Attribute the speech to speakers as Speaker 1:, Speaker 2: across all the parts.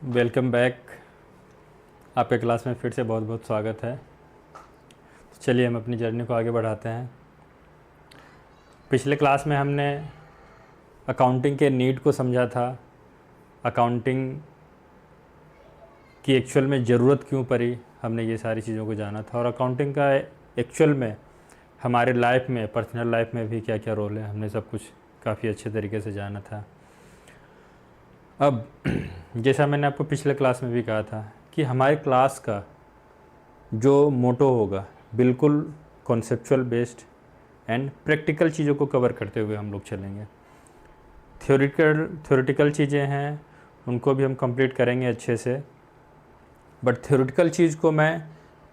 Speaker 1: Welcome back. आपके class में फिर से बहुत बहुत स्वागत है। तो चलिए हम अपनी जर्नी को आगे बढ़ाते हैं। पिछले क्लास में हमने अकाउंटिंग के नीड को समझा था, अकाउंटिंग की एक्चुअल में ज़रूरत क्यों पड़ी, हमने ये सारी चीज़ों को जाना था। और अकाउंटिंग का एक्चुअल में हमारे लाइफ में, पर्सनल लाइफ में भी क्या क्या रोल है, हमने सब कुछ काफ़ी अच्छे तरीके से जाना था। अब जैसा मैंने आपको पिछले क्लास में भी कहा था कि हमारे क्लास का जो मोटो होगा बिल्कुल कॉन्सेप्चुअल बेस्ड एंड प्रैक्टिकल चीज़ों को कवर करते हुए हम लोग चलेंगे। थ्योरेटिकल चीज़ें हैं, उनको भी हम कंप्लीट करेंगे अच्छे से, बट थ्योरेटिकल चीज़ को मैं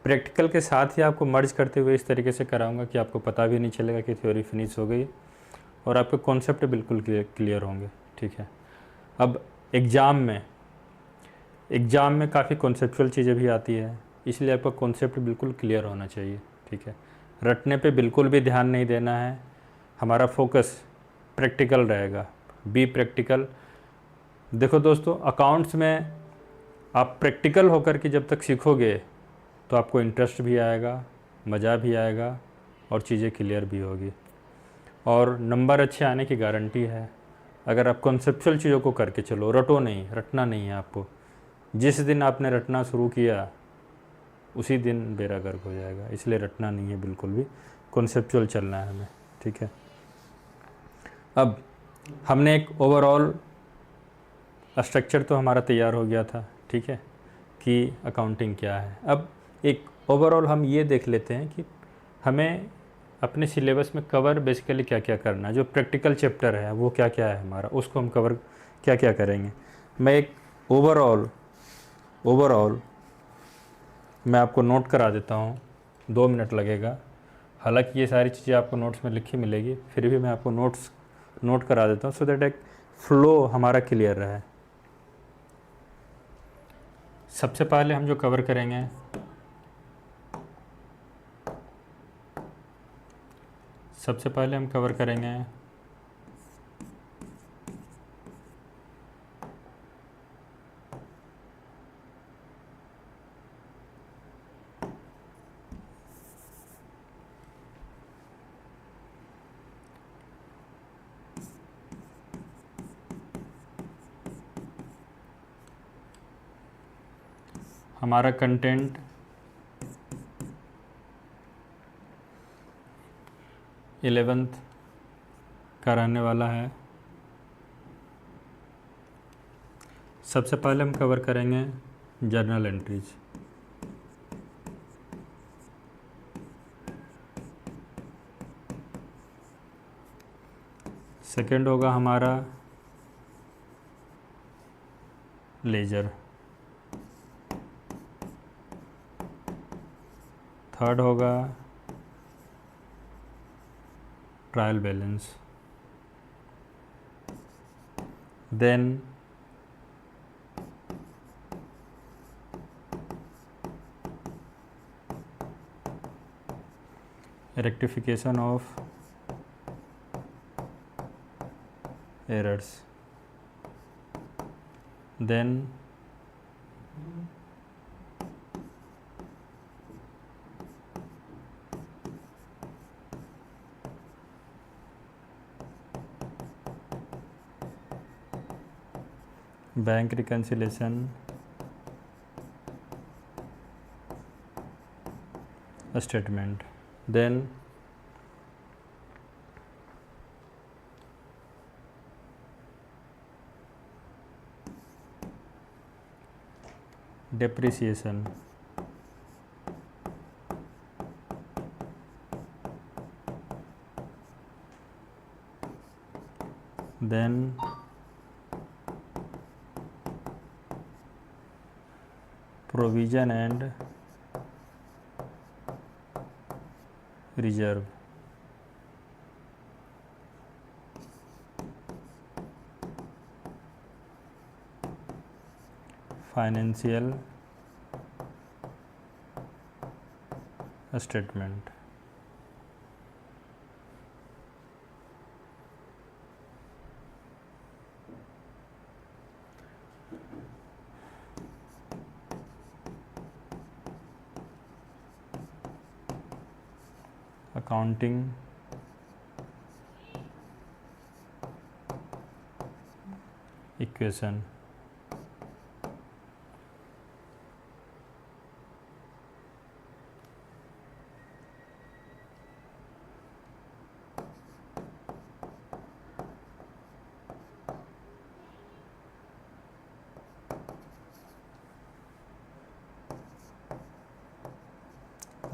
Speaker 1: प्रैक्टिकल के साथ ही आपको मर्ज करते हुए इस तरीके से कराऊंगा कि आपको पता भी नहीं चलेगा कि थ्योरी फिनिश हो गई और आपके कॉन्सेप्ट बिल्कुल क्लियर होंगे। ठीक है। अब एग्ज़ाम में काफ़ी कॉन्सेप्चुअल चीज़ें भी आती है, इसलिए आपका कॉन्सेप्ट बिल्कुल क्लियर होना चाहिए। ठीक है। रटने पे बिल्कुल भी ध्यान नहीं देना है, हमारा फोकस प्रैक्टिकल रहेगा। Be practical. देखो दोस्तों, अकाउंट्स में आप प्रैक्टिकल होकर के जब तक सीखोगे तो आपको इंटरेस्ट भी आएगा, मज़ा भी आएगा और चीज़ें क्लियर भी होगी और नंबर अच्छे आने की गारंटी है। अगर आप कॉन्सेप्चुअल चीज़ों को करके चलो, रटो नहीं, रटना नहीं है आपको। जिस दिन आपने रटना शुरू किया उसी दिन बेड़ा गर्क हो जाएगा, इसलिए रटना नहीं है बिल्कुल भी, कॉन्सेप्चुअल चलना है हमें। ठीक है। अब हमने एक ओवरऑल स्ट्रक्चर तो हमारा तैयार हो गया था, ठीक है, कि अकाउंटिंग क्या है। अब एक ओवरऑल हम ये देख लेते हैं कि हमें अपने सिलेबस में कवर बेसिकली क्या क्या करना है। जो प्रैक्टिकल चैप्टर है वो क्या क्या है हमारा, उसको हम कवर क्या क्या करेंगे। मैं एक ओवरऑल मैं आपको नोट करा देता हूँ, 2 मिनट लगेगा। हालांकि ये सारी चीज़ें आपको नोट्स में लिखी मिलेगी, फिर भी मैं आपको नोट करा देता हूँ सो दैट एक फ्लो हमारा क्लियर रहे। सबसे पहले हम जो कवर करेंगे, हमारा कंटेंट इलेवेंथ का रहने वाला है। सबसे पहले हम कवर करेंगे जर्नल एंट्रीज। सेकंड होगा हमारा लेजर। थर्ड होगा trial balance. Then rectification of errors. Then bank reconciliation statement. Then depreciation। then provision and reserve। Financial statement. Accounting equation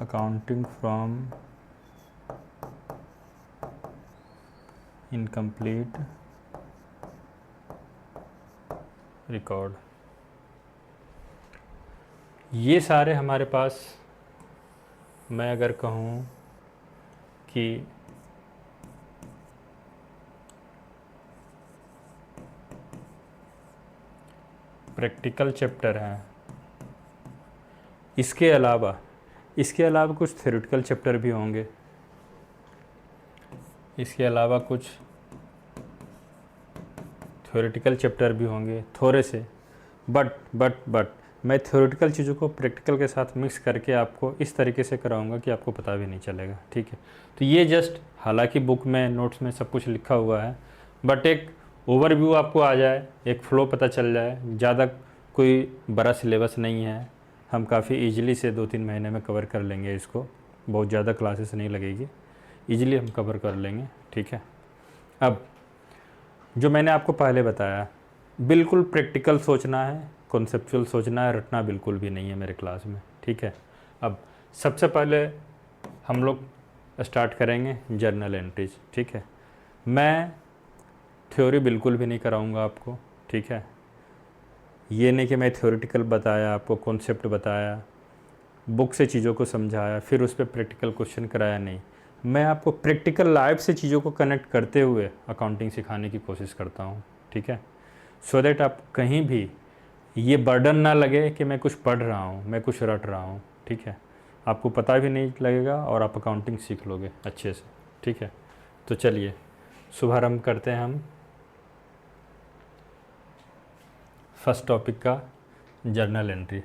Speaker 1: accounting from incomplete record। ये सारे हमारे पास, मैं अगर कहूँ कि प्रैक्टिकल चैप्टर हैं, इसके अलावा कुछ थ्योरेटिकल चैप्टर भी होंगे, इसके अलावा कुछ थ्योरेटिकल चैप्टर भी होंगे थोड़े से, बट मैं थ्योरेटिकल चीज़ों को प्रैक्टिकल के साथ मिक्स करके आपको इस तरीके से कराऊंगा कि आपको पता भी नहीं चलेगा, ठीक है। तो ये जस्ट, हालांकि बुक में नोट्स में सब कुछ लिखा हुआ है, बट एक ओवरव्यू आपको आ जाए, एक फ़्लो पता चल जाए। ज़्यादा कोई बड़ा सिलेबस नहीं है, हम काफ़ी ईजिली से 2-3 महीने में कवर कर लेंगे इसको, बहुत ज़्यादा क्लासेस नहीं लगेगी, ईजिली हम कवर कर लेंगे, ठीक है। अब जो मैंने आपको पहले बताया, बिल्कुल प्रैक्टिकल सोचना है, कॉन्सेप्चुअल सोचना है, रटना बिल्कुल भी नहीं है मेरे क्लास में, ठीक है। अब सबसे पहले हम लोग स्टार्ट करेंगे जर्नल एंट्रीज, ठीक है। मैं थ्योरी बिल्कुल भी नहीं कराऊंगा आपको, ठीक है। ये नहीं कि मैं थ्योरेटिकल बताया, आपको कॉन्सेप्ट बताया, बुक से चीज़ों को समझाया, फिर उस पर प्रैक्टिकल क्वेश्चन कराया, नहीं। मैं आपको प्रैक्टिकल लाइफ से चीज़ों को कनेक्ट करते हुए अकाउंटिंग सिखाने की कोशिश करता हूँ, ठीक है। सो दैट आप कहीं भी ये बर्डन ना लगे कि मैं कुछ पढ़ रहा हूँ, मैं कुछ रट रहा हूँ, ठीक है। आपको पता भी नहीं लगेगा और आप अकाउंटिंग सीख लोगे अच्छे से, ठीक है। तो चलिए शुभारंभ करते हैं हम फर्स्ट टॉपिक का, जर्नल एंट्री।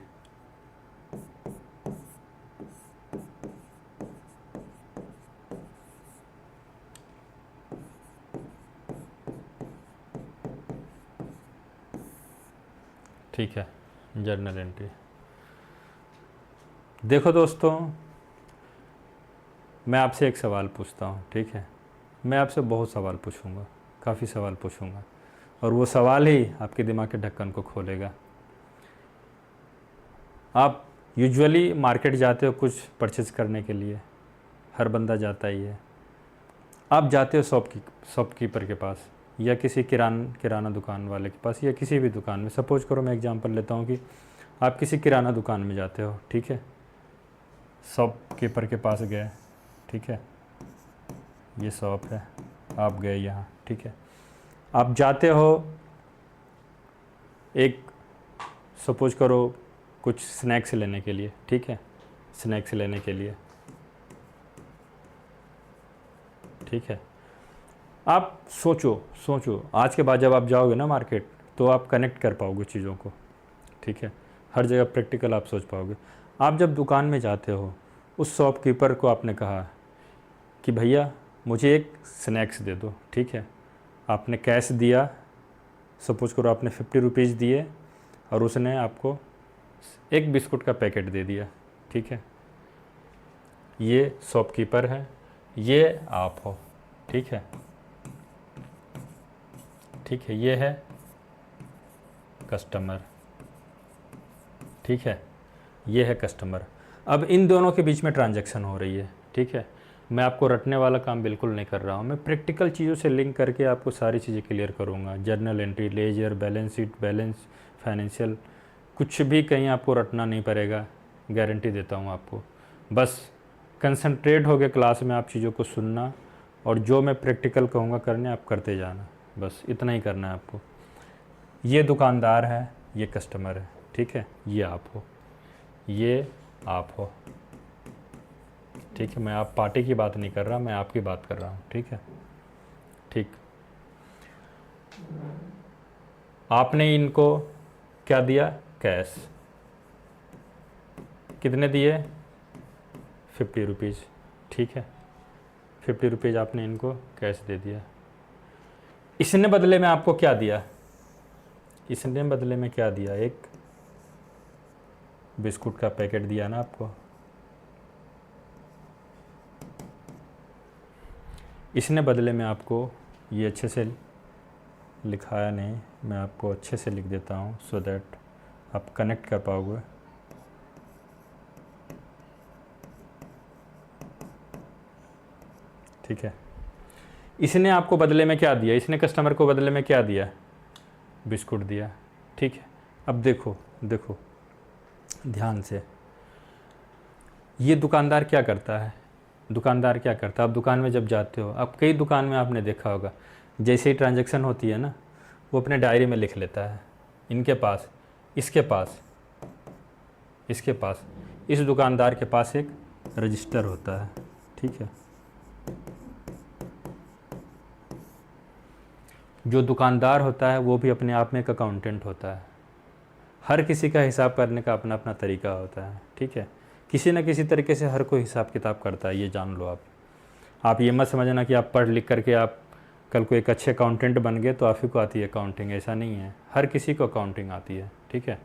Speaker 1: ठीक है, जर्नल एंट्री। देखो दोस्तों, मैं आपसे एक सवाल पूछता हूँ, ठीक है। मैं आपसे बहुत सवाल पूछूंगा, काफ़ी सवाल पूछूंगा, और वो सवाल ही आपके दिमाग के ढक्कन को खोलेगा। आप यूजुअली मार्केट जाते हो कुछ परचेज करने के लिए, हर बंदा जाता ही है। आप जाते हो शॉपकीपर के पास, या किसी किराना दुकान वाले के पास, या किसी भी दुकान में। सपोज करो, मैं एग्जांपल लेता हूँ कि आप किसी किराना दुकान में जाते हो, ठीक है। शॉपकीपर के पास गए, ठीक है, ये शॉप है, आप गए यहाँ, ठीक है। आप जाते हो, एक सपोज करो कुछ स्नैक्स लेने के लिए, ठीक है, स्नैक्स लेने के लिए, ठीक है। आप सोचो आज के बाद जब आप जाओगे ना मार्केट, तो आप कनेक्ट कर पाओगे चीज़ों को, ठीक है। हर जगह प्रैक्टिकल आप सोच पाओगे। आप जब दुकान में जाते हो, उस शॉपकीपर को आपने कहा कि भैया मुझे एक स्नैक्स दे दो, ठीक है। आपने कैश दिया, सपोज करो आपने 50 रुपीज़ दिए, और उसने आपको एक बिस्कुट का पैकेट दे दिया, ठीक है। ये शॉपकीपर है, ये आप हो, ठीक है, ठीक है। ये है कस्टमर, ठीक है, ये है कस्टमर। अब इन दोनों के बीच में ट्रांजैक्शन हो रही है, ठीक है। मैं आपको रटने वाला काम बिल्कुल नहीं कर रहा हूँ, मैं प्रैक्टिकल चीज़ों से लिंक करके आपको सारी चीज़ें क्लियर करूँगा। Journal entry, ledger, balance sheet, balance, financial, कुछ भी कहीं आपको रटना नहीं पड़ेगा, गारंटी देता हूँ आपको। बस कंसंट्रेट हो गए क्लास में, आप चीज़ों को सुनना, और जो मैं प्रैक्टिकल कहूँगा करने, आप करते जाना, बस इतना ही करना है आपको। ये दुकानदार है, ये कस्टमर है, ठीक है, ये आप हो, ये आप हो, ठीक है। मैं आप पार्टी की बात नहीं कर रहा, मैं आपकी बात कर रहा हूँ, ठीक है, ठीक। आपने इनको क्या दिया? कैश। कितने दिए? 50 रुपीज़, ठीक है। ₹50 आपने इनको कैश दे दिया। इसने बदले में आपको क्या दिया? इसने बदले में क्या दिया? एक बिस्कुट का पैकेट दिया ना आपको। इसने बदले में आपको ये अच्छे से लिखाया नहीं, मैं आपको अच्छे से लिख देता हूँ सो दैट आप कनेक्ट कर पाओगे। ठीक है, इसने आपको बदले में क्या दिया? इसने कस्टमर को बदले में क्या दिया? बिस्कुट दिया। ठीक है, अब देखो देखो ध्यान से, ये दुकानदार क्या करता है? दुकानदार क्या करता है? आप दुकान में जब जाते हो, अब कई दुकान में आपने देखा होगा, जैसे ही ट्रांजैक्शन होती है ना, वो अपने डायरी में लिख लेता है, इनके पास, इसके पास, इसके पास, इस दुकानदार के पास एक रजिस्टर होता है। ठीक है, जो दुकानदार होता है वो भी अपने आप में एक अकाउंटेंट होता है। हर किसी का हिसाब करने का अपना अपना तरीका होता है। ठीक है, किसी न किसी तरीके से हर कोई हिसाब किताब करता है, ये जान लो आप। आप ये मत समझना कि आप पढ़ लिख करके आप कल को एक अच्छे अकाउंटेंट बन गए तो आप ही को आती है अकाउंटिंग, ऐसा नहीं है। हर किसी को अकाउंटिंग आती है। ठीक है,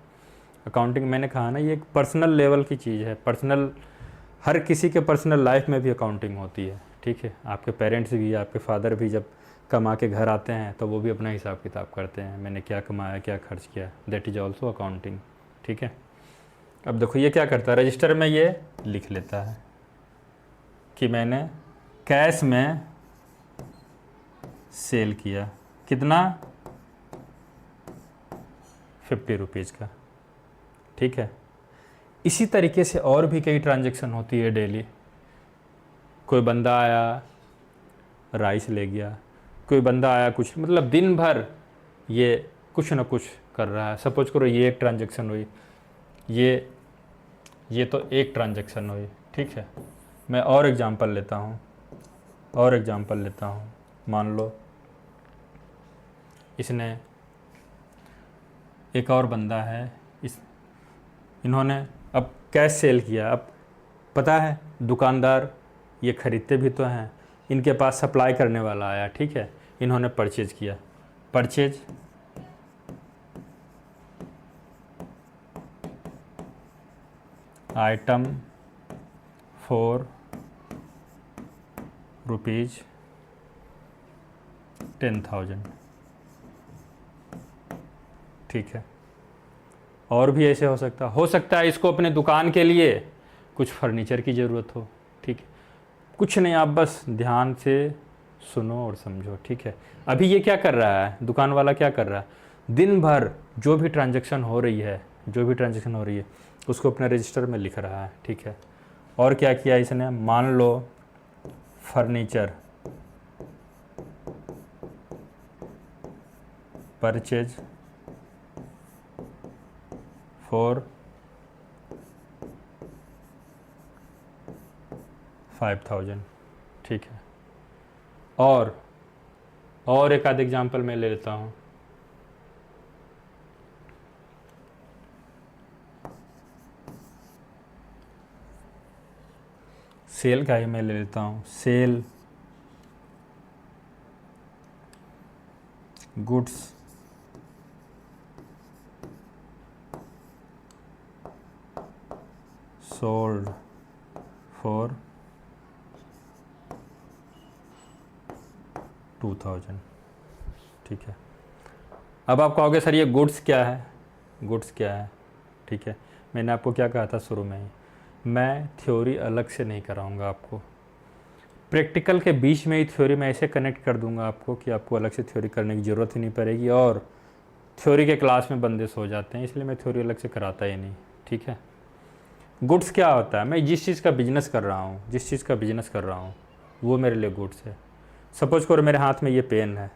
Speaker 1: अकाउंटिंग मैंने कहा ना, ये एक पर्सनल लेवल की चीज़ है। पर्सनल, हर किसी के पर्सनल लाइफ में भी अकाउंटिंग होती है। ठीक है, आपके पेरेंट्स भी, आपके फादर भी जब कमा के घर आते हैं तो वो भी अपना हिसाब किताब करते हैं, मैंने क्या कमाया, क्या खर्च किया, दैट इज़ ऑल्सो अकाउंटिंग। ठीक है, अब देखो ये क्या करता है, रजिस्टर में ये लिख लेता है कि मैंने कैश में सेल किया, कितना? ₹50 का। ठीक है, इसी तरीके से और भी कई ट्रांजैक्शन होती है डेली। कोई बंदा आया राइस ले गया, कोई बंदा आया कुछ, मतलब दिन भर ये कुछ ना कुछ कर रहा है। सपोज करो ये एक ट्रांजैक्शन हुई, ये तो एक ट्रांजैक्शन हुई। ठीक है, मैं और एग्जांपल लेता हूँ, मान लो इसने, एक और बंदा है, इन्होंने अब कैश सेल किया। अब पता है दुकानदार ये खरीदते भी तो हैं, इनके पास सप्लाई करने वाला आया। ठीक है, इन्होंने परचेज किया, परचेज आइटम ₹10,000। ठीक है, और भी ऐसे हो सकता है इसको अपने दुकान के लिए कुछ फर्नीचर की ज़रूरत हो। ठीक है, कुछ नहीं, आप बस ध्यान से सुनो और समझो। ठीक है, अभी ये क्या कर रहा है, दुकान वाला क्या कर रहा है, दिन भर जो भी ट्रांजैक्शन हो रही है उसको अपने रजिस्टर में लिख रहा है। ठीक है, और क्या किया इसने, मान लो फर्नीचर परचेज फॉर 5,000। ठीक है, और एक आध एग्जांपल मैं ले लेता हूँ। सेल का ही मैं ले लेता हूँ, सेल गुड्स सोल्ड फॉर 2,000। ठीक है, अब आप कहोगे सर ये गुड्स क्या है, ठीक है, मैंने आपको क्या कहा था शुरू में ही, मैं थ्योरी अलग से नहीं कराऊंगा आपको, प्रैक्टिकल के बीच में ही थ्योरी में ऐसे कनेक्ट कर दूंगा आपको कि आपको अलग से थ्योरी करने की ज़रूरत ही नहीं पड़ेगी। और थ्योरी के क्लास में बंदे सो जाते हैं, इसलिए मैं थ्योरी अलग से कराता ही नहीं। ठीक है, गुड्स क्या होता है, मैं जिस चीज़ का बिजनेस कर रहा हूँ वो मेरे लिए गुड्स है। सपोज करो मेरे हाथ में ये पेन है,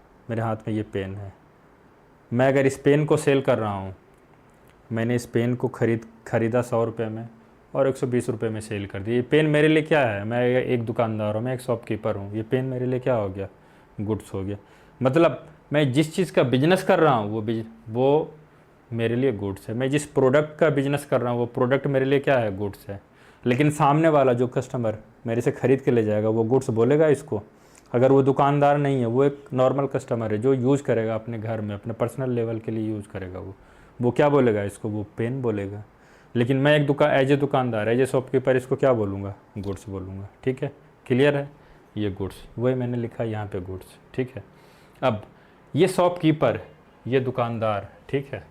Speaker 1: मैं अगर इस पेन को सेल कर रहा हूँ, मैंने इस पेन को ख़रीदा 100 रुपये में और 120 रुपये में सेल कर दी। ये पेन मेरे लिए क्या है, मैं एक दुकानदार हूँ, मैं एक शॉपकीपर हूँ, ये पेन मेरे लिए क्या हो गया, गुड्स हो गया। मतलब मैं जिस चीज़ का बिजनेस कर रहा हूँ वो मेरे लिए गुड्स है, मैं जिस प्रोडक्ट का बिजनेस कर रहा हूँ वो प्रोडक्ट मेरे लिए क्या है, गुड्स है। लेकिन सामने वाला जो कस्टमर मेरे से ख़रीद के ले जाएगा वो गुड्स बोलेगा इसको? अगर वो दुकानदार नहीं है, वो एक नॉर्मल कस्टमर है जो यूज़ करेगा अपने घर में, अपने पर्सनल लेवल के लिए यूज़ करेगा, वो क्या बोलेगा इसको? वो पेन बोलेगा। लेकिन मैं एक एज ए दुकानदार, एज ए शॉपकीपर इसको क्या बोलूँगा? गुड्स बोलूँगा। ठीक है, क्लियर है? ये गुड्स, वही मैंने लिखा यहाँ पे गुड्स। ठीक है, अब ये शॉपकीपर, ये दुकानदार, ठीक है,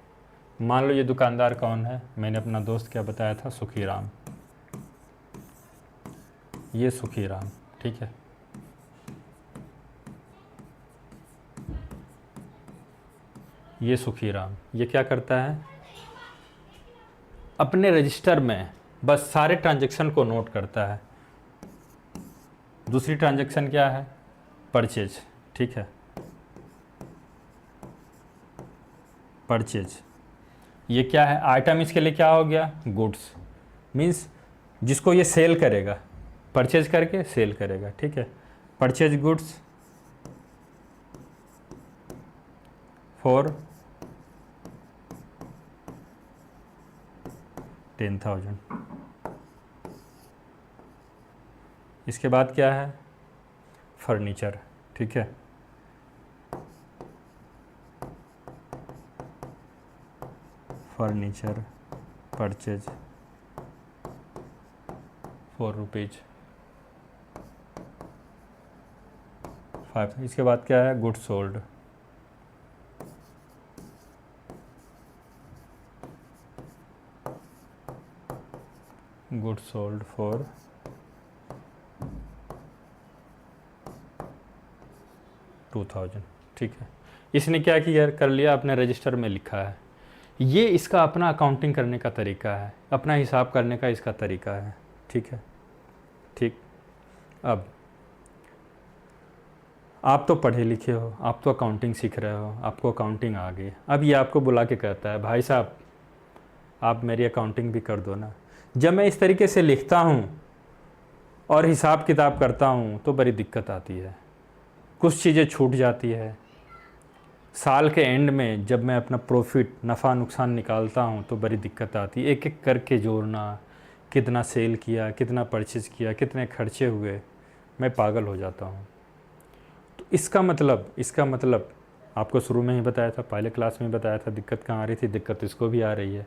Speaker 1: मान लो ये दुकानदार कौन है? मैंने अपना दोस्त क्या बताया था? सुखीराम। ये सुखीराम, ठीक है, ये सुखीराम, ये क्या करता है? अपने रजिस्टर में बस सारे ट्रांजैक्शन को नोट करता है। दूसरी ट्रांजैक्शन क्या है? परचेज। ठीक है, परचेज, ये क्या है? आइटम इसके लिए क्या हो गया? गुड्स। मीन्स जिसको ये सेल करेगा, परचेज करके सेल करेगा। ठीक है, परचेज गुड्स फॉर 10,000। इसके बाद क्या है? फर्नीचर। ठीक है, फर्नीचर परचेज 4 रुपीज 5। इसके बाद क्या है? Goods sold. Goods sold for 2,000। ठीक है, इसने क्या किया? कर लिया, अपने रजिस्टर में लिखा है। ये इसका अपना अकाउंटिंग करने का तरीका है, अपना हिसाब करने का इसका तरीका है। ठीक है, ठीक। अब आप तो पढ़े लिखे हो, आप तो अकाउंटिंग सीख रहे हो, आपको अकाउंटिंग आ गई। अब ये आपको बुला के कहता है, भाई साहब आप मेरी अकाउंटिंग भी कर दो ना। जब मैं इस तरीके से लिखता हूँ और हिसाब किताब करता हूँ तो बड़ी दिक्कत आती है, कुछ चीज़ें छूट जाती है। साल के एंड में जब मैं अपना प्रॉफिट, नफ़ा नुकसान निकालता हूँ तो बड़ी दिक्कत आती है। एक एक करके जोड़ना, कितना सेल किया, कितना परचेज़ किया, कितने खर्चे हुए, मैं पागल हो जाता हूँ। तो इसका मतलब आपको शुरू में ही बताया था, पहले क्लास में बताया था, दिक्कत कहाँ आ रही थी? दिक्कत इसको भी आ रही है।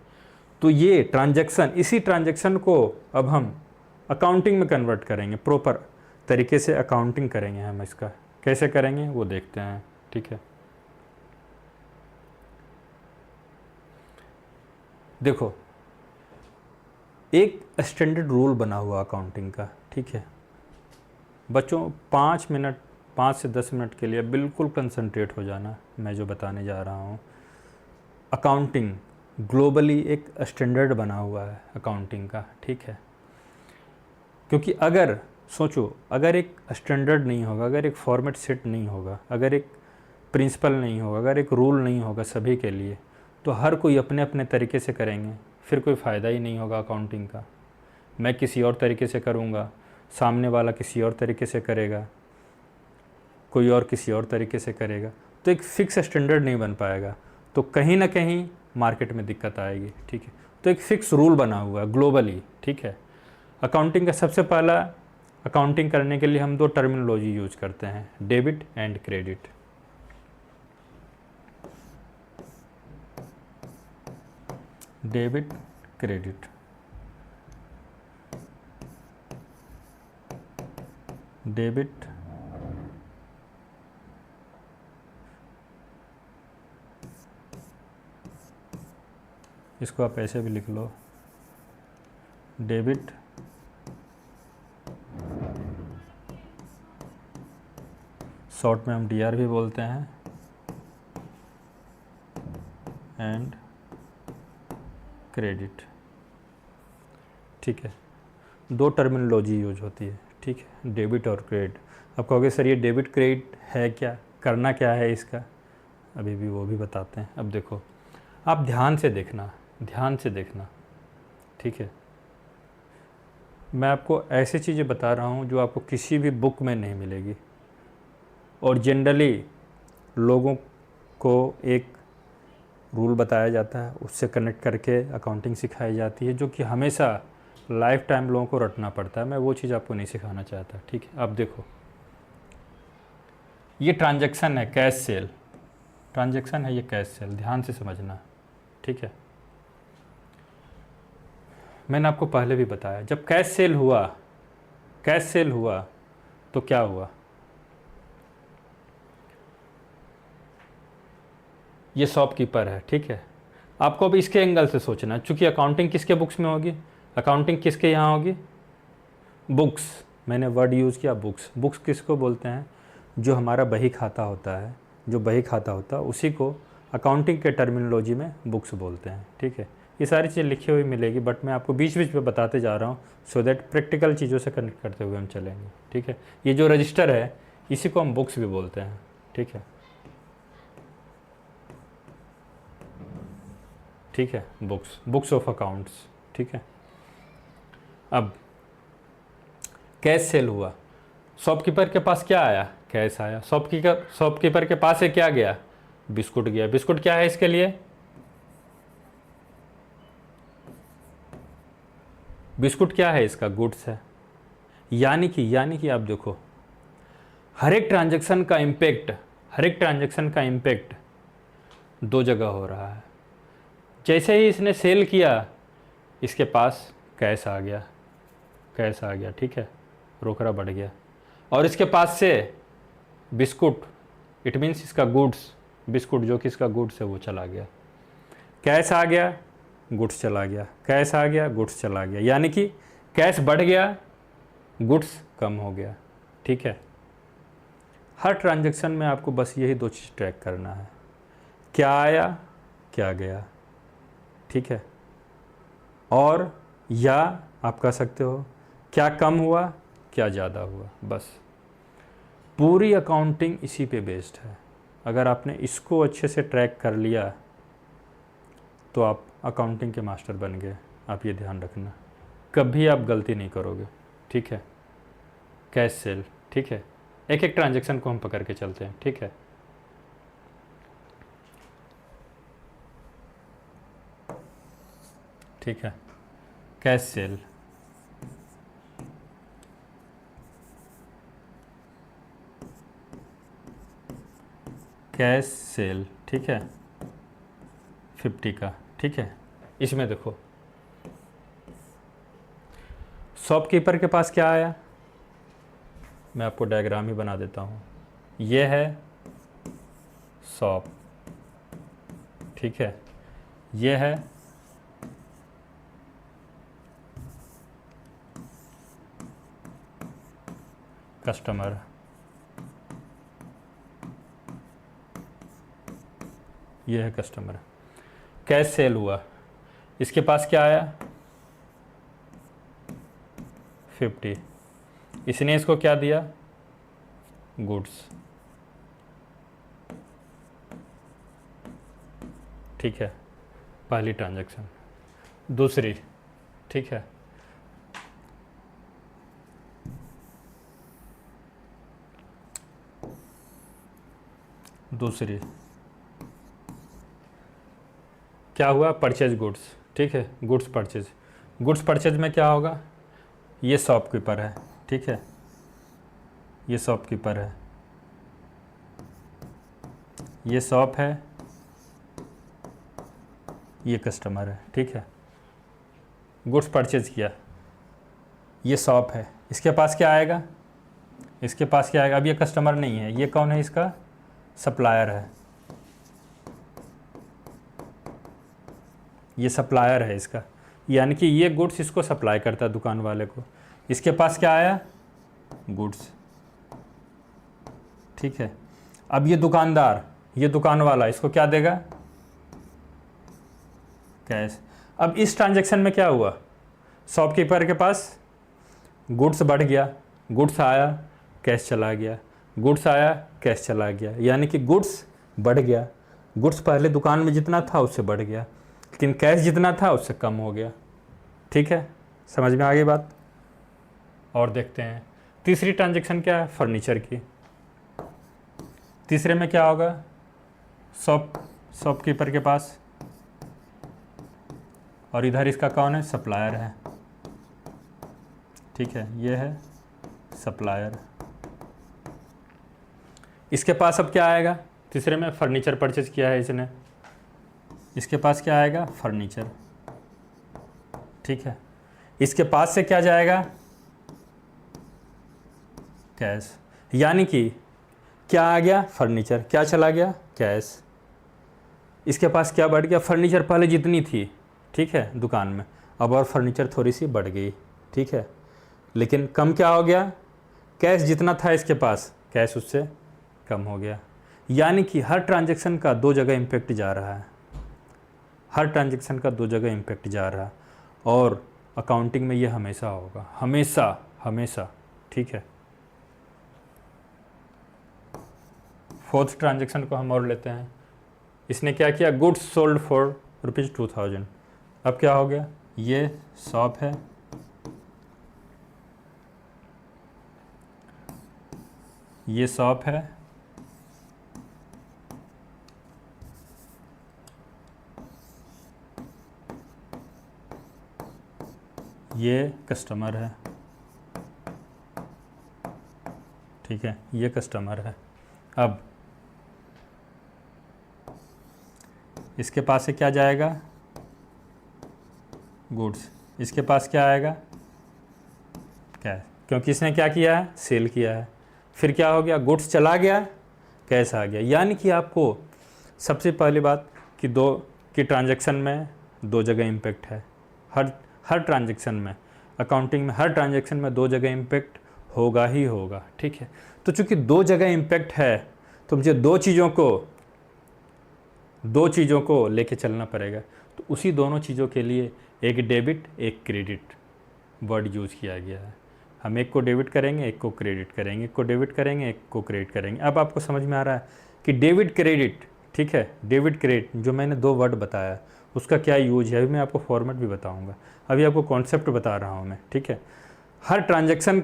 Speaker 1: तो ये ट्रांजैक्शन, इसी ट्रांजैक्शन को अब हम अकाउंटिंग में कन्वर्ट करेंगे, प्रॉपर तरीके से अकाउंटिंग करेंगे हम। इसका कैसे करेंगे वो देखते हैं। ठीक है, देखो एक स्टैंडर्ड रूल बना हुआ अकाउंटिंग का। ठीक है बच्चों, 5 से 10 मिनट के लिए बिल्कुल कंसंट्रेट हो जाना, मैं जो बताने जा रहा हूँ। अकाउंटिंग ग्लोबली एक स्टैंडर्ड बना हुआ है अकाउंटिंग का। ठीक है, क्योंकि अगर सोचो, अगर एक स्टैंडर्ड नहीं होगा, अगर एक फॉर्मेट सेट नहीं होगा, अगर एक प्रिंसिपल नहीं होगा, अगर एक रूल नहीं होगा सभी के लिए, तो हर कोई अपने अपने तरीके से करेंगे, फिर कोई फ़ायदा ही नहीं होगा अकाउंटिंग का। मैं किसी और तरीके से करूँगा, सामने वाला किसी और तरीके से करेगा, कोई और किसी और तरीके से करेगा, तो एक फ़िक्स स्टैंडर्ड नहीं बन पाएगा, तो कहीं ना कहीं मार्केट में दिक्कत आएगी। ठीक है, तो एक फ़िक्स रूल बना हुआ है ग्लोबली। ठीक है, अकाउंटिंग का सबसे पहला, अकाउंटिंग करने के लिए हम 2 टर्मिनोलॉजी यूज करते हैं, debit and credit. Debit credit. Debit इसको आप ऐसे भी लिख लो, डेबिट शॉर्ट में हम डीआर भी बोलते हैं, एंड क्रेडिट। ठीक है, 2 टर्मिनोलॉजी यूज होती है। ठीक है, डेबिट और क्रेडिट। अब कहोगे सर ये डेबिट क्रेडिट है क्या, करना क्या है इसका? अभी भी वो भी बताते हैं। अब देखो, आप ध्यान से देखना, ध्यान से देखना। ठीक है, मैं आपको ऐसी चीज़ें बता रहा हूँ जो आपको किसी भी बुक में नहीं मिलेगी, और जनरली लोगों को एक रूल बताया जाता है, उससे कनेक्ट करके अकाउंटिंग सिखाई जाती है, जो कि हमेशा लाइफ टाइम लोगों को रटना पड़ता है, मैं वो चीज़ आपको नहीं सिखाना चाहता, ठीक है। अब देखो ये ट्रांजैक्शन है, कैश सेल ट्रांजैक्शन है, ये कैश सेल, ध्यान से समझना, ठीक है। मैंने आपको पहले भी बताया, जब कैश सेल हुआ तो क्या हुआ, ये शॉपकीपर है, ठीक है। आपको अब इसके एंगल से सोचना है, चूंकि अकाउंटिंग किसके बुक्स में होगी, अकाउंटिंग किसके यहाँ होगी, बुक्स, मैंने वर्ड यूज़ किया बुक्स। बुक्स किसको बोलते हैं, जो हमारा बही खाता होता है, जो बही खाता होता है उसी को अकाउंटिंग के टर्मिनोलॉजी में बुक्स बोलते हैं, ठीक है। ये सारी चीज़ें लिखी हुई मिलेगी, बट मैं आपको बीच बीच में बताते जा रहा हूँ सो दैट प्रैक्टिकल चीज़ों से कनेक्ट करते हुए हम चलेंगे, ठीक है। ये जो रजिस्टर है इसी को हम बुक्स भी बोलते हैं, ठीक है, ठीक है। बुक्स ऑफ अकाउंट्स, ठीक है। अब कैश सेल हुआ, शॉपकीपर के पास क्या आया, कैश आया। शॉपकीपर के पास से क्या गया, बिस्कुट गया। बिस्कुट क्या है इसके लिए, बिस्कुट क्या है इसका, गुड्स है। यानी कि आप देखो हर एक ट्रांजैक्शन का इम्पैक्ट दो जगह हो रहा है। जैसे ही इसने सेल किया इसके पास कैश आ गया, ठीक है, रोकड़ा बढ़ गया। और इसके पास से बिस्कुट, इट मीन्स इसका गुड्स, बिस्कुट जो कि इसका गुड्स है वो चला गया। कैश आ गया, गुड्स चला गया, कैश आ गया, गुड्स चला गया। यानी कि कैश बढ़ गया, गुड्स कम हो गया, ठीक है। हर ट्रांजैक्शन में आपको बस यही दो चीज़ ट्रैक करना है, क्या आया क्या गया, ठीक है। और या आप कह सकते हो क्या कम हुआ क्या ज़्यादा हुआ, बस। पूरी अकाउंटिंग इसी पे बेस्ड है। अगर आपने इसको अच्छे से ट्रैक कर लिया तो आप अकाउंटिंग के मास्टर बन गए। आप ये ध्यान रखना, कभी आप गलती नहीं करोगे, ठीक है। कैश सेल, ठीक है। एक एक ट्रांजैक्शन को हम पकड़ के चलते हैं, ठीक है। ठीक है, कैश सेल, कैश सेल, ठीक है, 50 का, ठीक है। इसमें देखो शॉपकीपर के पास क्या आया, मैं आपको डायग्राम ही बना देता हूँ। ये है शॉप, ठीक है, ये है कस्टमर, ये है कस्टमर। कैश सेल हुआ, इसके पास क्या आया 50, इसने इसको क्या दिया गुड्स, ठीक है, पहली ट्रांजैक्शन। दूसरी, ठीक है, दूसरी क्या हुआ, परचेज गुड्स, ठीक है, गुड्स परचेज में क्या होगा, ये शॉपकीपर है, ठीक है, ये शॉपकीपर है, ये शॉप है, ये कस्टमर है, ठीक है। गुड्स परचेज किया, ये शॉप है, इसके पास क्या आएगा, इसके पास क्या आएगा, अब ये कस्टमर नहीं है, ये कौन है, इसका सप्लायर है, ये सप्लायर है इसका। यानी कि ये गुड्स इसको सप्लाई करता है दुकान वाले को। इसके पास क्या आया गुड्स, ठीक है। अब ये दुकानदार, ये दुकान वाला इसको क्या देगा कैश। अब इस ट्रांजैक्शन में क्या हुआ, शॉपकीपर के पास गुड्स बढ़ गया, गुड्स आया कैश चला गया, गुड्स आया कैश चला गया। यानी कि गुड्स बढ़ गया, गुड्स पहले दुकान में जितना था उससे बढ़ गया, लेकिन कैश जितना था उससे कम हो गया, ठीक है। समझ में आ गई बात। और देखते हैं तीसरी ट्रांजैक्शन क्या है, फर्नीचर की। तीसरे में क्या होगा, शॉपकीपर के पास, और इधर इसका कौन है, सप्लायर है, ठीक है, ये है सप्लायर। इसके पास अब क्या आएगा, तीसरे में फर्नीचर परचेज किया है इसने, इसके पास क्या आएगा, फर्नीचर। ठीक है, इसके पास से क्या जाएगा, कैश। यानी कि क्या आ गया, फर्नीचर, क्या चला गया, कैश। इसके पास क्या बढ़ गया, फर्नीचर पहले जितनी थी, ठीक है, दुकान में, अब और फर्नीचर थोड़ी सी बढ़ गई, ठीक है, लेकिन कम क्या हो गया, कैश जितना था इसके पास, कैश उससे कम हो गया। यानी कि हर ट्रांजैक्शन का दो जगह इम्पैक्ट जा रहा है, हर ट्रांजैक्शन का दो जगह इम्पैक्ट जा रहा है, और अकाउंटिंग में ये हमेशा होगा, हमेशा हमेशा। ठीक है, फोर्थ ट्रांजैक्शन को हम और लेते हैं। इसने क्या किया, गुड्स सोल्ड फॉर ₹2000। अब क्या हो गया, ये शॉप है, ये शॉप है, ये कस्टमर है। ठीक है, ये कस्टमर है। अब इसके पास से क्या जाएगा, गुड्स। इसके पास क्या आएगा, कैश, क्योंकि इसने क्या किया है, सेल किया है। फिर क्या हो गया, गुड्स चला गया, कैश आ गया। यानी कि आपको सबसे पहली बात कि ट्रांजैक्शन में दो जगह इम्पैक्ट है, हर ट्रांजैक्शन में, अकाउंटिंग में हर ट्रांजैक्शन में दो जगह इम्पैक्ट होगा ही होगा। ठीक है, तो चूंकि दो जगह इम्पैक्ट है, तो मुझे दो चीज़ों को लेके चलना पड़ेगा। तो उसी दोनों चीज़ों के लिए एक डेबिट एक क्रेडिट वर्ड यूज़ किया गया है। हम एक को डेबिट करेंगे, एक को क्रेडिट करेंगे, एक को डेबिट करेंगे, एक को क्रेडिट करेंगे। अब आपको समझ में आ रहा है कि डेबिट क्रेडिट, ठीक है, डेबिट क्रेडिट जो मैंने दो वर्ड बताया उसका क्या यूज है, अभी मैं आपको फॉर्मेट भी बताऊंगा, अभी आपको कॉन्सेप्ट बता रहा हूँ मैं। ठीक है, हर ट्रांजैक्शन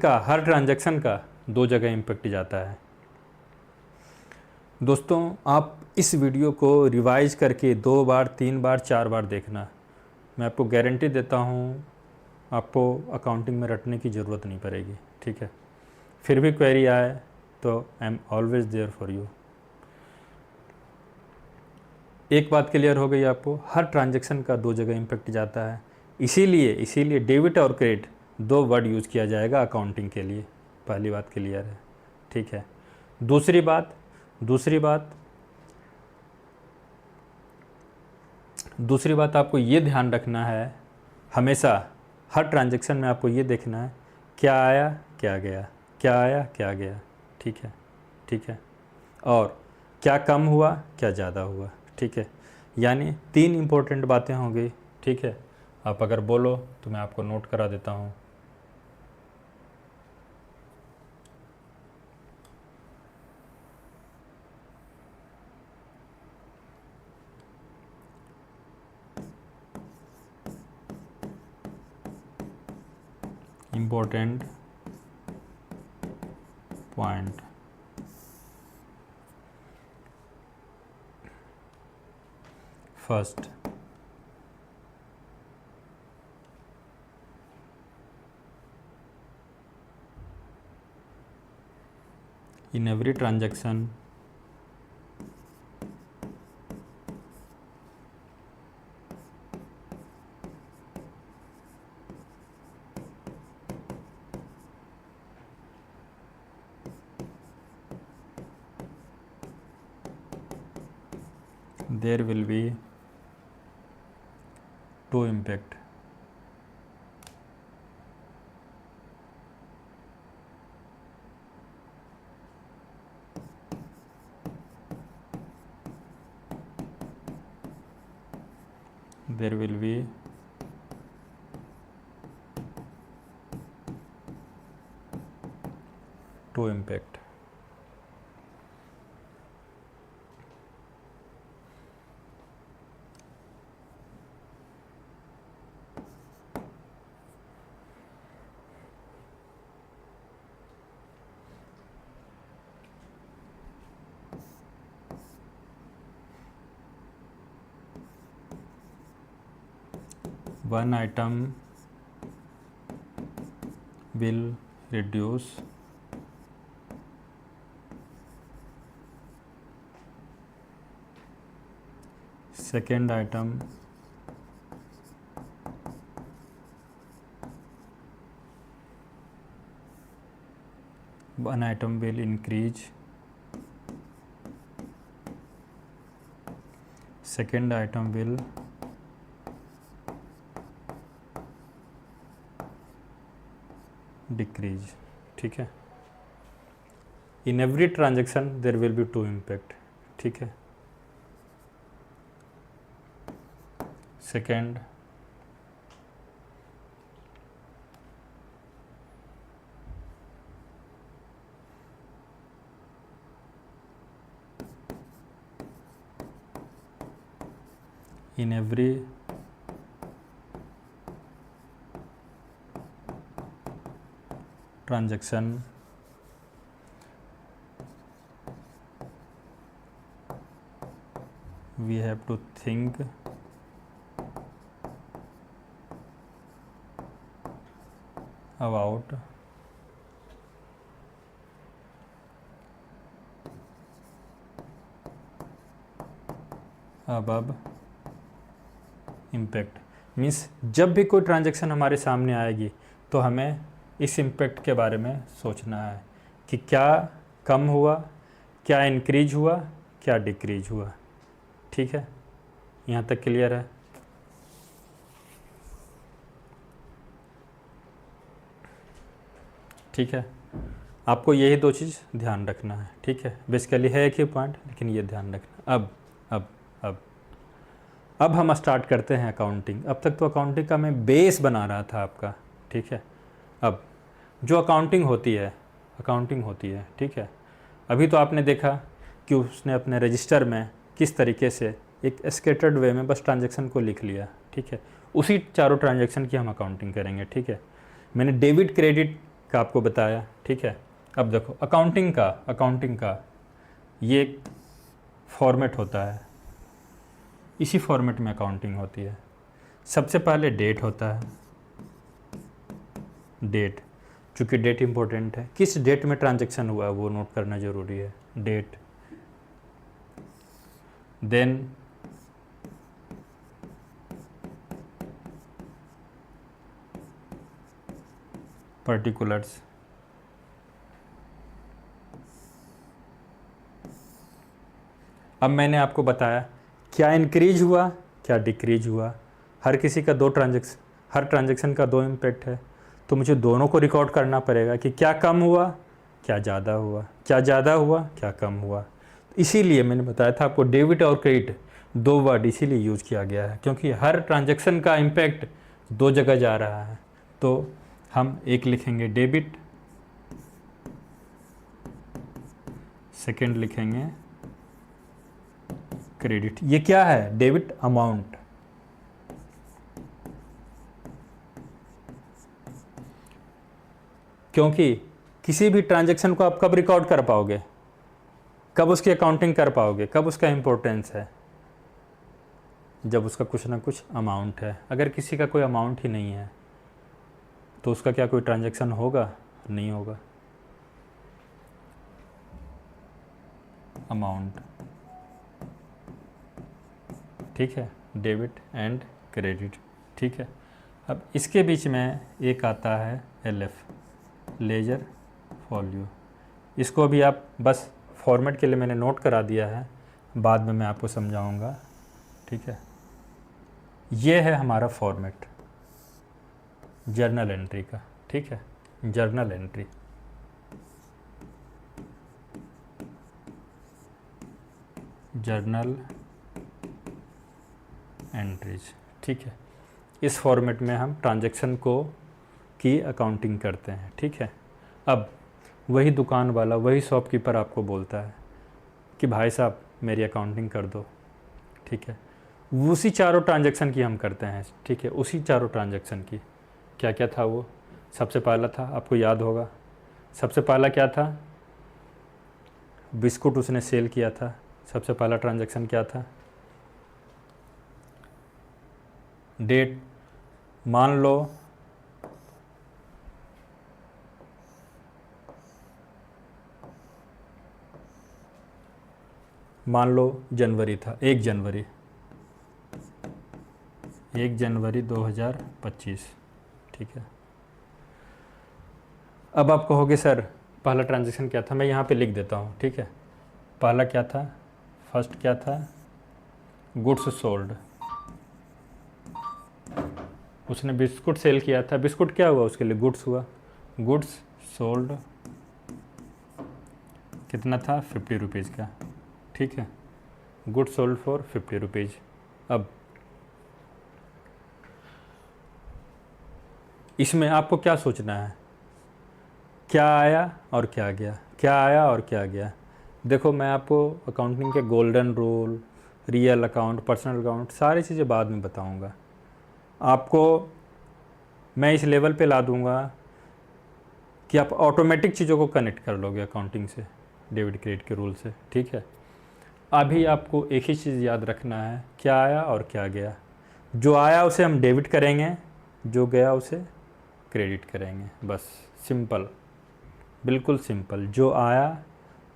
Speaker 1: का दो जगह इम्पैक्ट जाता है। दोस्तों, आप इस वीडियो को रिवाइज करके 2 बार 3 बार 4 बार देखना, मैं आपको गारंटी देता हूँ आपको अकाउंटिंग में रटने की ज़रूरत नहीं पड़ेगी। ठीक है, फिर भी क्वेरी आए तो I am always there for you. एक बात क्लियर हो गई आपको, हर ट्रांजैक्शन का दो जगह इम्पैक्ट जाता है, इसीलिए डेबिट और क्रेडिट दो वर्ड यूज़ किया जाएगा अकाउंटिंग के लिए। पहली बात क्लियर है। ठीक है, दूसरी बात आपको ये ध्यान रखना है, हमेशा हर ट्रांजैक्शन में आपको ये देखना है क्या आया क्या गया, क्या आया क्या गया। ठीक है, और क्या कम हुआ क्या ज़्यादा हुआ। ठीक है, यानी 3 इम्पोर्टेंट बातें हो गई। ठीक है, आप अगर बोलो तो मैं आपको नोट करा देता हूँ। Important point, first, in every transaction there will be two impact. There will be two impact. One item will reduce second item one item will increase second item will decrease. ठीक है, in every transaction there will be two impact. ठीक है, second in every transaction we have to think about above impact. Means जब भी कोई transaction हमारे सामने आएगी तो हमें इस इम्पैक्ट के बारे में सोचना है कि क्या कम हुआ, क्या इंक्रीज हुआ, क्या डिक्रीज हुआ। ठीक है, यहाँ तक क्लियर है? ठीक है, आपको यही दो चीज़ ध्यान रखना है। ठीक है, बेसिकली है एक ही पॉइंट, लेकिन ये ध्यान रखना। अब हम स्टार्ट करते हैं अकाउंटिंग। अब तक तो अकाउंटिंग का मैं बेस बना रहा था आपका। ठीक है, अब जो अकाउंटिंग होती है, ठीक है, अभी तो आपने देखा कि उसने अपने रजिस्टर में किस तरीके से एक स्केटर्ड वे में बस ट्रांजैक्शन को लिख लिया। ठीक है, उसी चारों ट्रांजैक्शन की हम अकाउंटिंग करेंगे। ठीक है, मैंने डेबिट क्रेडिट का आपको बताया। ठीक है, अब देखो अकाउंटिंग का ये एक फॉर्मेट होता है, इसी फॉर्मेट में अकाउंटिंग होती है। सबसे पहले डेट होता है, डेट, चूँकि डेट इम्पोर्टेंट है, किस डेट में ट्रांजैक्शन हुआ है वो नोट करना ज़रूरी है, डेट। देन पर्टिकुलर्स, अब मैंने आपको बताया क्या इंक्रीज हुआ, क्या डिक्रीज हुआ। हर ट्रांजैक्शन का दो इम्पैक्ट है, तो मुझे दोनों को रिकॉर्ड करना पड़ेगा कि क्या कम हुआ, क्या ज़्यादा हुआ, क्या ज़्यादा हुआ, क्या कम हुआ। इसीलिए मैंने बताया था आपको डेबिट और क्रेडिट दो वर्ड इसीलिए यूज़ किया गया है, क्योंकि हर ट्रांजैक्शन का इम्पैक्ट दो जगह जा रहा है। तो हम एक लिखेंगे डेबिट, सेकेंड लिखेंगे क्रेडिट। ये क्या है? Debit amount. क्योंकि किसी भी ट्रांजैक्शन को आप कब रिकॉर्ड कर पाओगे, कब उसकी अकाउंटिंग कर पाओगे, कब उसका इम्पोर्टेंस है, जब उसका कुछ ना कुछ अमाउंट है। अगर किसी का कोई अमाउंट ही नहीं है तो उसका क्या कोई ट्रांजैक्शन होगा? नहीं होगा। अमाउंट, ठीक है, डेबिट एंड क्रेडिट। ठीक है, अब इसके बीच में एक आता है LF, लेजर फॉल्यू। इसको भी आप बस फॉर्मेट के लिए मैंने नोट करा दिया है, बाद में मैं आपको समझाऊंगा। ठीक है, ये है हमारा फॉर्मेट जर्नल एंट्री का। ठीक है, जर्नल एंट्री, जर्नल एंट्रीज। ठीक है, इस फॉर्मेट में हम ट्रांजैक्शन की अकाउंटिंग करते हैं। ठीक है, अब वही दुकान वाला, वही शॉपकीपर आपको बोलता है कि भाई साहब मेरी अकाउंटिंग कर दो। ठीक है, उसी चारों ट्रांजैक्शन की हम करते हैं। ठीक है, उसी चारों ट्रांजैक्शन की। क्या क्या था वो? सबसे पहला था, आपको याद होगा, सबसे पहला क्या था? बिस्कुट उसने सेल किया था। सबसे पहला ट्रांजैक्शन क्या था? डेट, मान लो मान लो जनवरी था, 1 जनवरी 2025, ठीक है। अब आप कहोगे सर पहला ट्रांजैक्शन क्या था, मैं यहाँ पे लिख देता हूँ, ठीक है। पहला क्या था, फर्स्ट क्या था, गुड्स सोल्ड, उसने बिस्कुट सेल किया था, बिस्कुट क्या हुआ उसके लिए, गुड्स हुआ, गुड्स सोल्ड कितना था, 50 रुपीज़ का, ठीक है। Goods sold for 50 rupees. अब इसमें आपको क्या सोचना है, क्या आया और क्या गया, क्या आया और क्या गया। देखो मैं आपको अकाउंटिंग के golden rule, real account, personal account, सारी चीज़ें बाद में बताऊंगा। आपको मैं इस लेवल पे ला दूंगा कि आप ऑटोमेटिक चीज़ों को कनेक्ट कर लोगे अकाउंटिंग से, डेबिट क्रेडिट के रूल से, ठीक है। अभी आपको एक ही चीज़ याद रखना है, क्या आया और क्या गया। जो आया उसे हम डेबिट करेंगे, जो गया उसे क्रेडिट करेंगे, बस सिंपल, बिल्कुल सिंपल। जो आया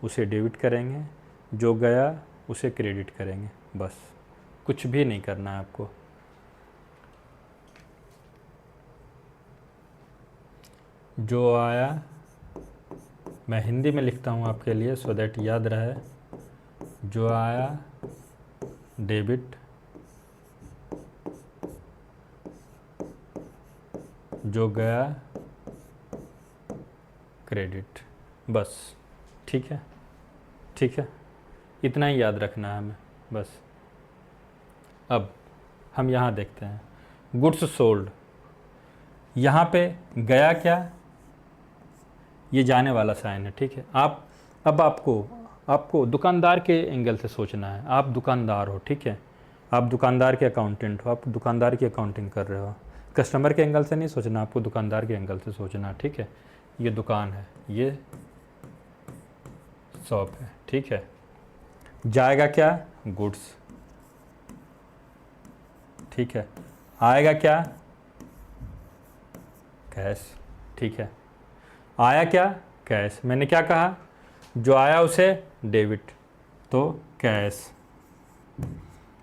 Speaker 1: उसे डेबिट करेंगे, जो गया उसे क्रेडिट करेंगे, बस, कुछ भी नहीं करना है आपको। जो आया, मैं हिंदी में लिखता हूँ आपके लिए सो दैट याद रहे, जो आया डेबिट, जो गया क्रेडिट, बस, ठीक है, ठीक है, इतना ही याद रखना है हमें, बस। अब हम यहाँ देखते हैं, गुड्स सोल्ड, यहाँ पे गया क्या, ये जाने वाला साइन है, ठीक है। आप अब आपको दुकानदार के एंगल से सोचना है, आप दुकानदार हो, ठीक है, आप दुकानदार के अकाउंटेंट हो, आप दुकानदार की अकाउंटिंग कर रहे हो। कस्टमर के एंगल से नहीं सोचना, आपको दुकानदार के एंगल से सोचना, ठीक है। ये दुकान है, ये शॉप है, ठीक है। जाएगा क्या, गुड्स, ठीक है। आएगा क्या, कैश, ठीक है। आया क्या, कैश, मैंने क्या कहा, जो आया उसे डेबिट, तो कैश।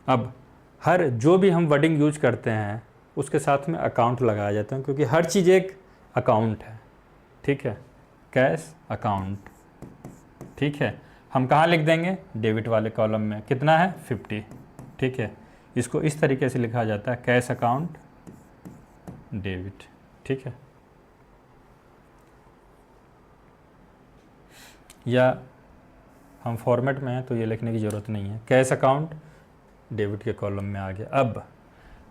Speaker 1: अब हर जो भी हम वर्डिंग यूज करते हैं उसके साथ में अकाउंट लगाया जाता है, क्योंकि हर चीज़ एक अकाउंट है, ठीक है। कैश अकाउंट, ठीक है। हम कहाँ लिख देंगे, डेबिट वाले कॉलम में, कितना है 50, ठीक है। इसको इस तरीके से लिखा जाता है, कैश अकाउंट डेबिट, ठीक है। या हम फॉर्मेट में हैं तो ये लिखने की ज़रूरत नहीं है, कैश अकाउंट डेबिट के कॉलम में आ गया। अब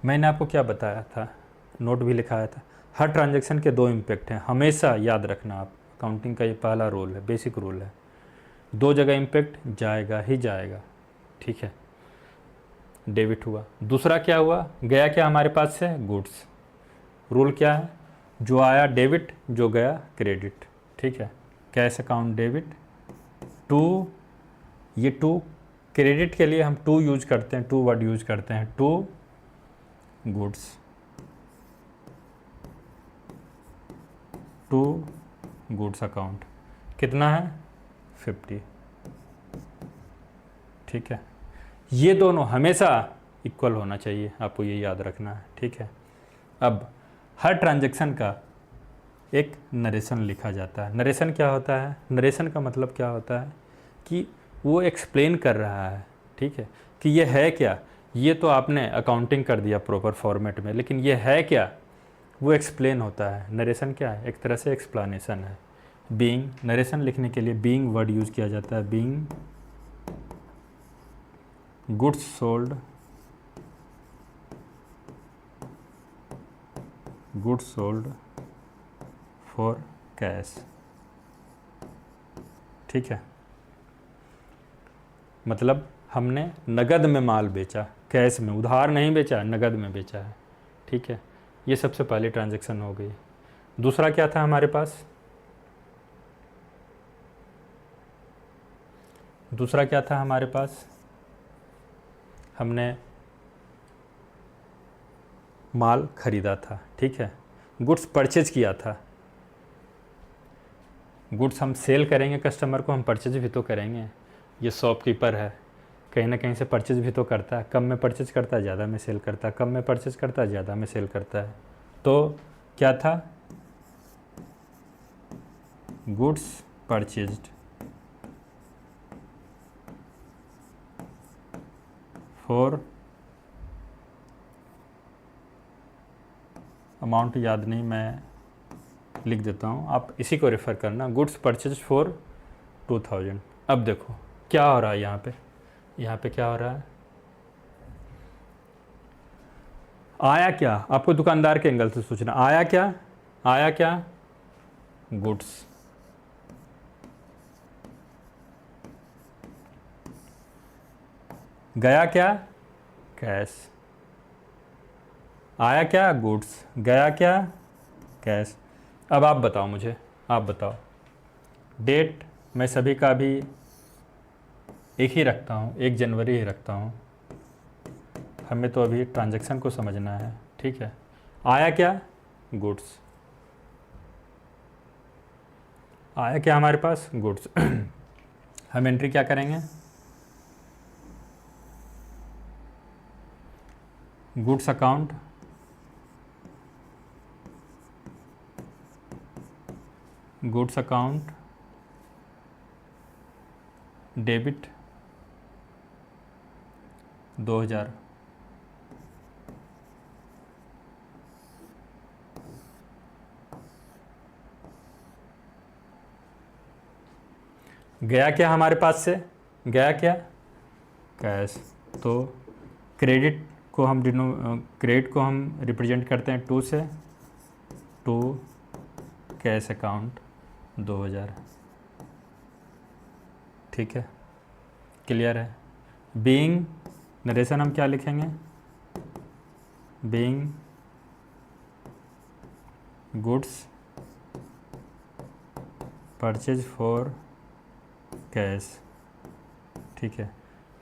Speaker 1: मैंने आपको क्या बताया था, नोट भी लिखाया था, हर ट्रांजैक्शन के 2 इम्पैक्ट हैं, हमेशा याद रखना आप, अकाउंटिंग का ये पहला रूल है, बेसिक रूल है। 2 जगह इम्पैक्ट जाएगा ही जाएगा, ठीक है। डेबिट हुआ, दूसरा क्या हुआ, गया क्या हमारे पास से, गुड्स। रूल क्या है, जो आया डेबिट, जो गया क्रेडिट, ठीक है। कैश अकाउंट डेबिट, टू, ये टू क्रेडिट के लिए हम टू यूज करते हैं, टू वर्ड यूज करते हैं, to goods, to goods account, कितना है 50, ठीक है। ये दोनों हमेशा इक्वल होना चाहिए, आपको ये याद रखना है, ठीक है। अब हर ट्रांजैक्शन का एक नरेशन लिखा जाता है। नरेशन क्या होता है, नरेशन का मतलब क्या होता है कि वो एक्सप्लेन कर रहा है, ठीक है, कि ये है क्या। ये तो आपने अकाउंटिंग कर दिया प्रॉपर फॉर्मेट में, लेकिन ये है क्या, वो एक्सप्लेन होता है। नरेशन क्या है, एक तरह से एक्सप्लानेशन है। बीइंग, नरेशन लिखने के लिए बीइंग वर्ड यूज़ किया जाता है, being goods sold, goods sold for cash, ठीक है। मतलब हमने नगद में माल बेचा, कैश में, उधार नहीं बेचा, नगद में बेचा है, ठीक है। ये सबसे पहली ट्रांजैक्शन हो गई। दूसरा क्या था हमारे पास, दूसरा क्या था हमारे पास, हमने माल खरीदा था, ठीक है, गुड्स परचेज किया था। गुड्स हम सेल करेंगे कस्टमर को, हम परचेज भी तो करेंगे। ये शॉपकीपर है, कहीं ना कहीं से परचेज भी तो करता है, कम में परचेज करता है, ज़्यादा में सेल करता है, कम में परचेज करता है, ज़्यादा में सेल करता है। तो क्या था, गुड्स परचेज्ड फॉर, अमाउंट याद नहीं, मैं लिख देता हूँ, आप इसी को रेफ़र करना, गुड्स परचेज फॉर 2000। अब देखो क्या हो रहा है यहाँ पे क्या हो रहा है, आया क्या, आपको दुकानदार के एंगल से सोचना, आया क्या गुड्स, गया क्या कैश, आया क्या गुड्स, गया क्या कैश। अब आप बताओ मुझे, आप बताओ, डेट मैं सभी का भी एक ही रखता हूँ, 1 जनवरी ही रखता हूँ, हमें तो अभी ट्रांजैक्शन को समझना है, ठीक है। आया क्या गुड्स, आया क्या हमारे पास गुड्स हम एंट्री क्या करेंगे, goods account, goods account debit 2000, गया क्या हमारे पास से, गया क्या कैश। तो क्रेडिट को हम क्रेडिट को हम रिप्रेजेंट करते हैं 2 से, 2 कैश अकाउंट 2000, ठीक है, क्लियर है। बीइंग नरेशन हम क्या लिखेंगे, being goods purchase for cash, ठीक है।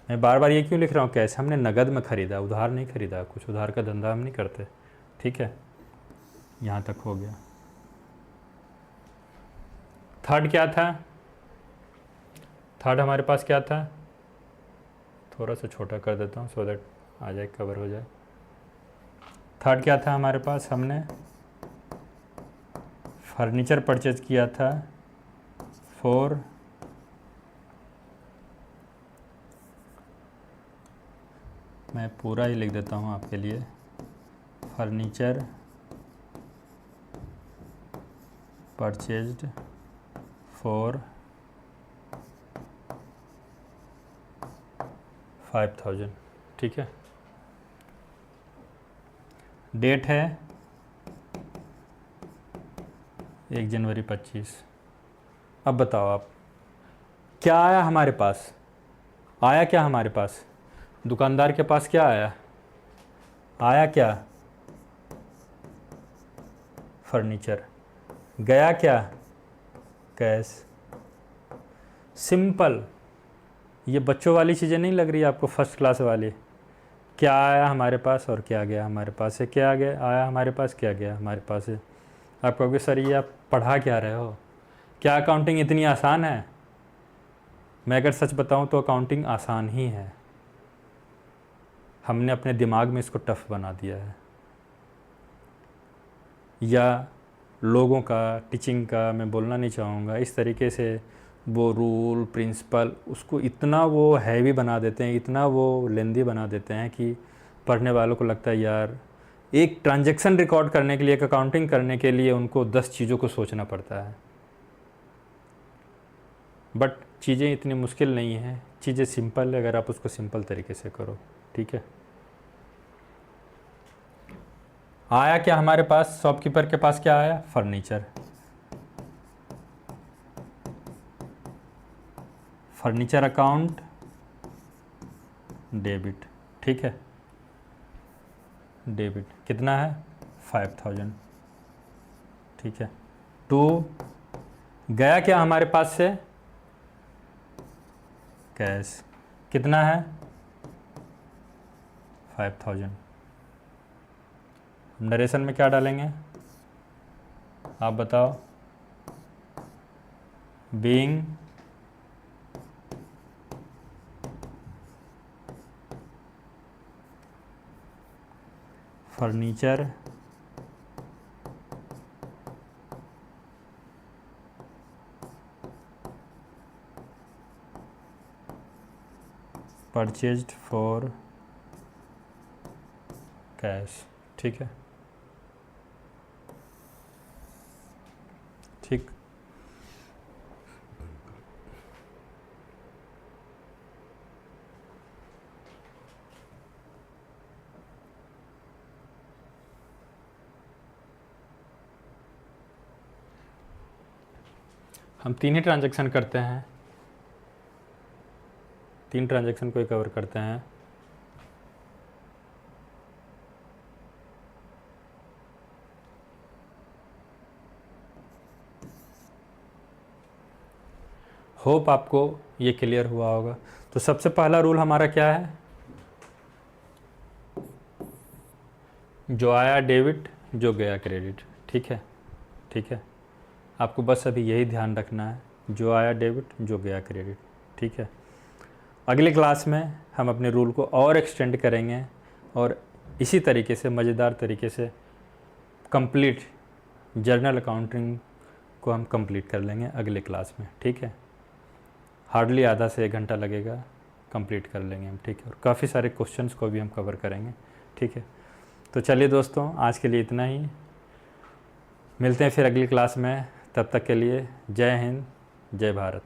Speaker 1: मैं बार बार ये क्यों लिख रहा हूँ कैश, हमने नगद में ख़रीदा, उधार नहीं ख़रीदा, कुछ उधार का धंधा हम नहीं करते, ठीक है। यहाँ तक हो गया। थर्ड क्या था, थर्ड हमारे पास क्या था, थोड़ा सा छोटा कर देता हूँ सो दैट आ जाए, कवर हो जाए। थर्ड क्या था हमारे पास, हमने फर्नीचर परचेज किया था फॉर, मैं पूरा ही लिख देता हूँ आपके लिए, फर्नीचर परचेज्ड फॉर 5000, ठीक है। डेट है 1 जनवरी 25। अब बताओ आप, क्या आया हमारे पास, आया क्या हमारे पास, दुकानदार के पास क्या आया, आया क्या फर्नीचर, गया क्या कैश। सिंपल, ये बच्चों वाली चीज़ें नहीं लग रही आपको, फर्स्ट क्लास वाली। क्या आया हमारे पास और क्या गया हमारे पास से, क्या गया आया हमारे पास, क्या गया हमारे पास से। आप कहोगे सर ये आप पढ़ा क्या रहे हो, क्या अकाउंटिंग इतनी आसान है। मैं अगर सच बताऊं तो अकाउंटिंग आसान ही है, हमने अपने दिमाग में इसको टफ बना दिया है, या लोगों का, टीचिंग का मैं बोलना नहीं चाहूँगा, इस तरीके से वो रूल प्रिंसिपल उसको इतना वो हैवी बना देते हैं, इतना वो लेंदी बना देते हैं कि पढ़ने वालों को लगता है यार एक ट्रांजैक्शन रिकॉर्ड करने के लिए, एक अकाउंटिंग करने के लिए उनको 10 चीज़ों को सोचना पड़ता है। बट चीज़ें इतनी मुश्किल नहीं हैं, चीज़ें सिंपल है अगर आप उसको सिंपल तरीके से करो, ठीक है। आया क्या हमारे पास, शॉपकीपर के पास क्या आया, फर्नीचर, फर्नीचर अकाउंट डेबिट, ठीक है, डेबिट कितना है 5000, ठीक है। 2 गया क्या हमारे पास से कैश, कितना है 5000। नरेशन में क्या डालेंगे आप बताओ, being furniture, purchased for cash. ठीक है, ठीक। हम 3 ही ट्रांजैक्शन करते हैं, 3 ट्रांजैक्शन को ही कवर करते हैं। होप आपको ये क्लियर हुआ होगा। तो सबसे पहला रूल हमारा क्या है, जो आया डेबिट, जो गया क्रेडिट। ठीक है, ठीक है, आपको बस अभी यही ध्यान रखना है, जो आया डेबिट, जो गया क्रेडिट। ठीक है, अगली क्लास में हम अपने रूल को और एक्सटेंड करेंगे और इसी तरीके से मज़ेदार तरीके से कंप्लीट जर्नल अकाउंटिंग को हम कंप्लीट कर लेंगे अगले क्लास में। ठीक है, हार्डली आधा से 1 घंटा लगेगा, कंप्लीट कर लेंगे हम। ठीक है, और काफ़ी सारे क्वेश्चंस को भी हम कवर करेंगे। ठीक है, तो चलिए दोस्तों, आज के लिए इतना ही। मिलते हैं फिर अगली क्लास में, तब तक के लिए जय हिंद, जय भारत।